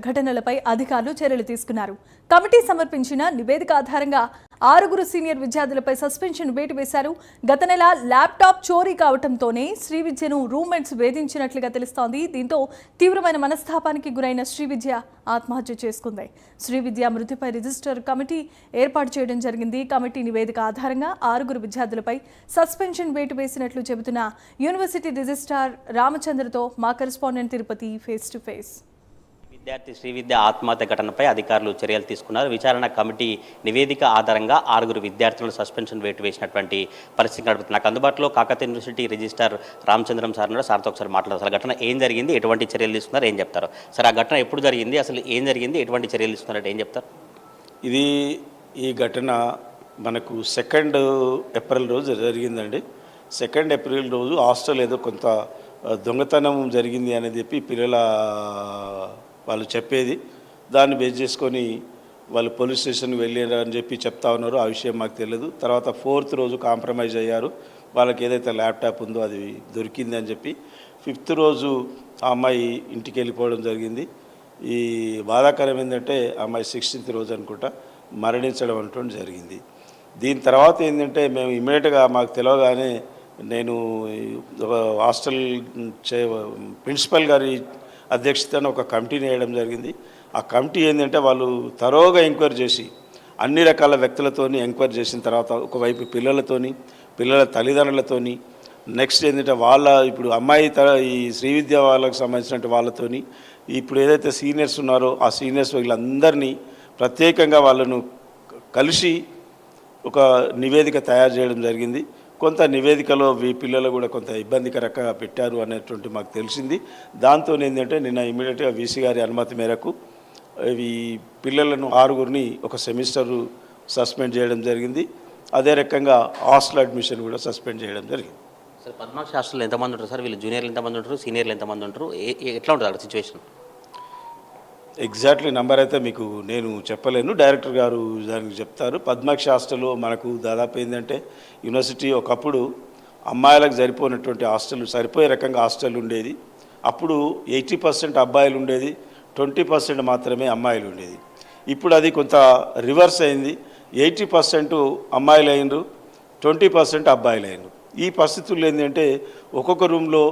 ఘటనలపై అధికారులు చర్యలు తీసుకున్నారు. కమిటీ సమర్పించిన నివేదిక ఆధారంగా 6 సీనియర్ విద్యార్థులపై సస్పెన్షన్ వేటు వేశారు. గత నెల ల్యాప్టాప్ చోరీ కావడంతోనే శ్రీవిద్యను రూమ్మేట్స్ వేధించినట్లుగా తెలుస్తోంది. దీంతో తీవ్రమైన మనస్తాపానికి గురైన శ్రీవిద్య ఆత్మహత్య చేసుకుంది. శ్రీవిద్య మృతిపై రిజిస్టర్ కమిటీ ఏర్పాటు చేయడం జరిగింది. కమిటీ నివేదిక ఆధారంగా 6 విద్యార్థులపై సస్పెన్షన్ వేటు వేసినట్లు చెబుతున్న యూనివర్సిటీ రిజిస్ట్రార్ రామచంద్రతో మా correspondent Tirupati face to face. విద్యార్థి శ్రీవిద్య ఆత్మహత్య ఘటనపై అధికారులు చర్యలు తీసుకున్నారు. విచారణ కమిటీ నివేదిక ఆధారంగా 6 విద్యార్థులను సస్పెన్షన్ వేటు వేసినటువంటి పరిస్థితి నడుపుతుంది. నాకు అందుబాటులో Kakatiya university registrar Ramachandram sir ఉన్నారు. సార్తో ఒకసారి మాట్లాడారు. అసలు ఘటన ఏం జరిగింది, ఎటువంటి చర్యలు తీసుకున్నారు, ఏం చెప్తారు సార్? ఆ ఘటన ఎప్పుడు జరిగింది, అసలు ఏం జరిగింది, ఎటువంటి చర్యలు తీసుకున్నారంటే ఏం చెప్తారు? ఈ ఘటన మనకు 2 ఏప్రిల్ రోజు జరిగిందండి. 2 ఏప్రిల్ రోజు హాస్టల్ ఏదో కొంత దొంగతనం జరిగింది అని చెప్పి పిల్లల వాళ్ళు చెప్పేది, దాన్ని బేస్ చేసుకొని వాళ్ళు పోలీస్ స్టేషన్కి వెళ్ళారు అని చెప్పి చెప్తా ఉన్నారు. ఆ విషయం మాకు తెలియదు. తర్వాత 4th రోజు కాంప్రమైజ్ అయ్యారు. వాళ్ళకి ఏదైతే ల్యాప్టాప్ ఉందో అది దొరికింది అని చెప్పి 5th రోజు ఆ అమ్మాయి ఇంటికి వెళ్ళిపోవడం జరిగింది. ఈ బాధాకరం ఏంటంటే ఆ అమ్మాయి 16th రోజు అనుకుంటా మరణించడం అనేటువంటి జరిగింది. దీని తర్వాత ఏంటంటే మేము ఇమ్మీడియట్గా మాకు తెలియగానే నేను ఒక హాస్టల్ ప్రిన్సిపల్ గారి అధ్యక్షతన ఒక కమిటీని వేయడం జరిగింది. ఆ కమిటీ ఏంటంటే వాళ్ళు తరోగా ఎంక్వైరీ చేసి అన్ని రకాల వ్యక్తులతోని ఎంక్వైరీ చేసిన తర్వాత ఒకవైపు పిల్లల తల్లిదండ్రులతోని నెక్స్ట్ ఏంటంటే ఇప్పుడు అమ్మాయి ఈ శ్రీవిద్య వాళ్ళకి సంబంధించిన వాళ్ళతోని ఇప్పుడు ఏదైతే సీనియర్స్ ఉన్నారో ఆ సీనియర్స్ వీళ్ళందరినీ ప్రత్యేకంగా వాళ్ళను కలిసి ఒక నివేదిక తయారు చేయడం జరిగింది. కొంత నివేదికలో పిల్లలు కూడా కొంత ఇబ్బందికరంగా పెట్టారు అనేటువంటి మాకు తెలిసింది. దాంతో ఏంటంటే నిన్న ఇమీడియట్గా వీసీ గారి అనుమతి మేరకు ఈ పిల్లలను 6 ఒక సెమిస్టరు సస్పెండ్ చేయడం జరిగింది. అదే రకంగా హాస్టల్ అడ్మిషన్ కూడా సస్పెండ్ చేయడం జరిగింది. సార్, పద్మాక్షి హాస్టల్లో ఎంతమంది ఉంటారు సార్? వీళ్ళు జూనియర్లు ఎంతమంది ఉంటారు, సీనియర్లు ఎంతమంది ఉంటారు, ఎట్లా ఉంటుంది అక్కడ సిచ్యువేషన్? ఎగ్జాక్ట్లీ నెంబర్ అయితే మీకు నేను చెప్పలేను, డైరెక్టర్ గారు దానికి చెప్తారు. పద్మాక్షి హాస్టల్లో మనకు దాదాపు ఏంటంటే యూనివర్సిటీ ఒకప్పుడు అమ్మాయిలకు సరిపోయినటువంటి హాస్టల్ సరిపోయే రకంగా హాస్టల్ ఉండేది. అప్పుడు 80% అబ్బాయిలు ఉండేది, 20% మాత్రమే అమ్మాయిలు ఉండేది. ఇప్పుడు అది కొంత రివర్స్ అయింది. 80% అమ్మాయిలు అయినరు, 20% అబ్బాయిలు అయినరు. ఈ పరిస్థితుల్లో ఏంటంటే ఒక్కొక్క రూమ్లో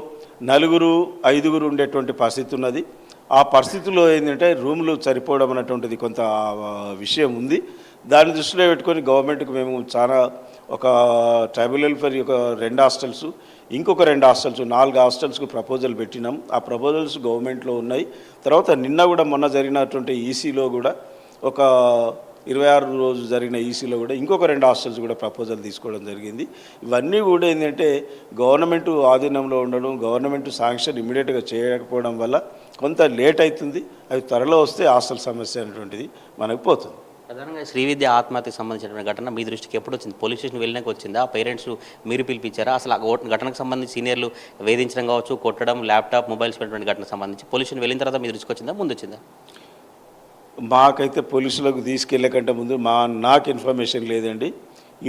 4, 5 ఉండేటువంటి పరిస్థితి ఉన్నది. ఆ పరిస్థితుల్లో ఏంటంటే రూములు సరిపోవడం అనేటువంటిది కొంత విషయం ఉంది. దాన్ని దృష్టిలో పెట్టుకొని గవర్నమెంట్కి మేము చాలా ఒక ట్రైబల్ వెల్ఫేర్ ఒక 2 హాస్టల్స్, ఇంకొక 2 హాస్టల్స్, 4 హాస్టల్స్కు ప్రపోజల్ పెట్టినాం. ఆ ప్రపోజల్స్ గవర్నమెంట్లో ఉన్నాయి. తర్వాత నిన్న కూడా మొన్న జరిగినటువంటి ఈసీలో కూడా ఒక 26 రోజు జరిగిన ఈసీలో కూడా ఇంకొక 2 హాస్టల్స్ కూడా ప్రపోజల్ తీసుకోవడం జరిగింది. ఇవన్నీ కూడా ఏంటంటే గవర్నమెంట్ ఆధీనంలో ఉండడం, గవర్నమెంట్ శాంక్షన్ ఇమీడియట్గా చేయకపోవడం వల్ల కొంత లేట్ అవుతుంది. అవి త్వరలో వస్తే హాస్టల్ సమస్య అనేటువంటిది మనకు పోతుంది. ప్రధానంగా శ్రీవిద్య ఆత్మహత్యకు సంబంధించిన ఘటన మీ దృష్టికి ఎప్పుడు వచ్చింది? పోలీస్ స్టేషన్ వెళ్ళినాక వచ్చిందా? పేరెంట్స్ మీరు పిలిపించారా? అసలు ఆ ఘటనకు సంబంధించి సీనియర్లు వేధించడం కావచ్చు, కొట్టడం, ల్యాప్టాప్, మొబైల్స్ పెట్టిన ఘటనకు సంబంధించి పోలీస్ స్టేషన్ వెళ్ళిన తర్వాత మీ దృష్టికి వచ్చిందా, ముందు వచ్చిందా? మాకైతే పోలీసులకు తీసుకెళ్లే కంటే ముందు నాకు ఇన్ఫర్మేషన్ లేదండి.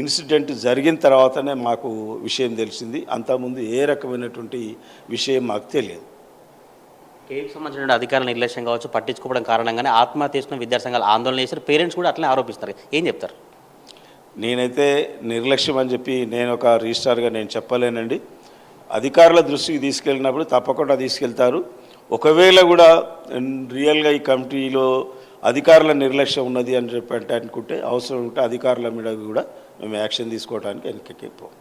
ఇన్సిడెంట్ జరిగిన తర్వాతనే మాకు విషయం తెలిసింది. అంతకుముందు ఏ రకమైనటువంటి విషయం మాకు తెలియదు. కేసుకు సంబంధించిన అధికారుల నిర్లక్ష్యం కావచ్చు, పట్టించుకోవడం కారణంగానే ఆత్మహత్య చేసుకున్న విద్యార్థి సంఘాలు ఆందోళన చేశారు. పేరెంట్స్ కూడా అట్లనే ఆరోపిస్తారు. ఏం చెప్తారు? నేనైతే నిర్లక్ష్యం అని చెప్పి నేను ఒక రిజిస్ట్రార్గా నేను చెప్పలేనండి. అధికారుల దృష్టికి తీసుకెళ్ళినప్పుడు తప్పకుండా తీసుకెళ్తారు. ఒకవేళ కూడా రియల్గా ఈ కమిటీలో అధికారుల నిర్లక్ష్యం ఉన్నది అని చెప్పి అనుకుంటే అవసరం ఉంటే అధికారుల మీద కూడా మేము యాక్షన్ తీసుకోవడానికి వెనక్కిపోం.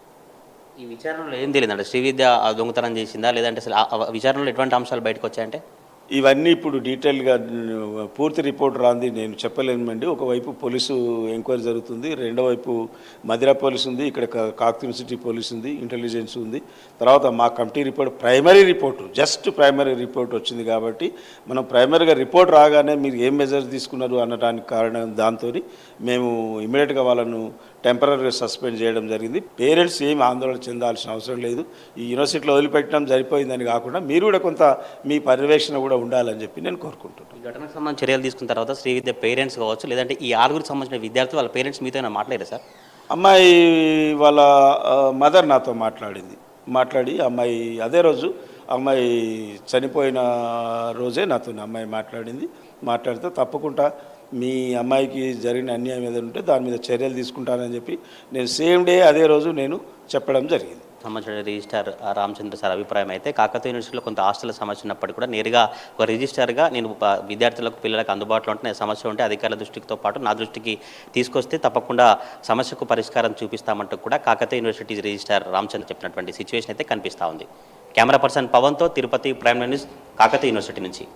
ఈ విచారణలో ఏం తెలియదండి, శ్రీవిద్య దొంగతనం చేసిందా లేదంటే అసలు విచారణలో ఎటువంటి అంశాలు బయటకు వచ్చాయంటే? ఇవన్నీ ఇప్పుడు డీటెయిల్గా పూర్తి రిపోర్ట్ రాంది నేను చెప్పలేనండి. ఒకవైపు పోలీసు ఎంక్వైరీ జరుగుతుంది, రెండో వైపు మదిరా పోలీసు ఉంది, ఇక్కడ కాకతీయ యూనివర్సిటీ పోలీసు ఉంది, ఇంటెలిజెన్స్ ఉంది. తర్వాత మా కమిటీ రిపోర్ట్ ప్రైమరీ రిపోర్ట్ వచ్చింది. కాబట్టి మనం ప్రైమరీగా రిపోర్ట్ రాగానే మీరు ఏం మెజర్స్ తీసుకున్నారు అనడానికి కారణం దాంతో మేము ఇమీడియట్గా వాళ్ళను టెంపరీగా సస్పెండ్ చేయడం జరిగింది. పేరెంట్స్ ఏమి ఆందోళన చెందాల్సిన అవసరం లేదు. ఈ యూనివర్సిటీలో వదిలిపెట్టడం సరిపోయిందని కాకుండా మీరు కూడా కొంత మీ పర్యవేక్షణ కూడా ఉండాలని చెప్పి నేను కోరుకుంటున్నాను. ఈ ఘటనకు సంబంధించి చర్యలు తీసుకున్న తర్వాత శ్రీవిద్య పేరెంట్స్ కావచ్చు, లేదంటే ఈ 6 సంబంధించిన విద్యార్థులు వాళ్ళ పేరెంట్స్ మీతో మాట్లాడారు సార్? అమ్మాయి వాళ్ళ మదర్ నాతో మాట్లాడి అమ్మాయి అదే రోజు అమ్మాయి చనిపోయిన రోజే నాతో అమ్మాయి మాట్లాడితే తప్పకుండా మీ అమ్మాయికి జరిగిన అన్యాయం ఏదైనా ఉంటే దాని మీద చర్యలు తీసుకుంటానని చెప్పి నేను సేమ్ డే అదే రోజు నేను చెప్పడం జరిగింది. సంబంధించిన రిజిస్టార్ రామచంద్ర సార్ అభిప్రాయం అయితే కాకతీయ యూనివర్సిటీలో కొంత హాస్టల్ సమస్య ఉన్నప్పటికీ కూడా నేరుగా ఒక రిజిస్టార్గా నేను విద్యార్థులకు పిల్లలకు అందుబాటులో ఉంటే సమస్య ఉంటే అధికారుల దృష్టితో పాటు నా దృష్టికి తీసుకొస్తే తప్పకుండా సమస్యకు పరిష్కారం చూపిస్తామంటూ కూడా కాకతీయ యూనివర్సిటీ రిజిస్టార్ రామచంద్ర చెప్పినటువంటి సిచ్యువేషన్ అయితే కనిపిస్తూ ఉంది. కెమెరా పర్సన్ పవన్తో Tirupati prime news Kakatiya university నుంచి.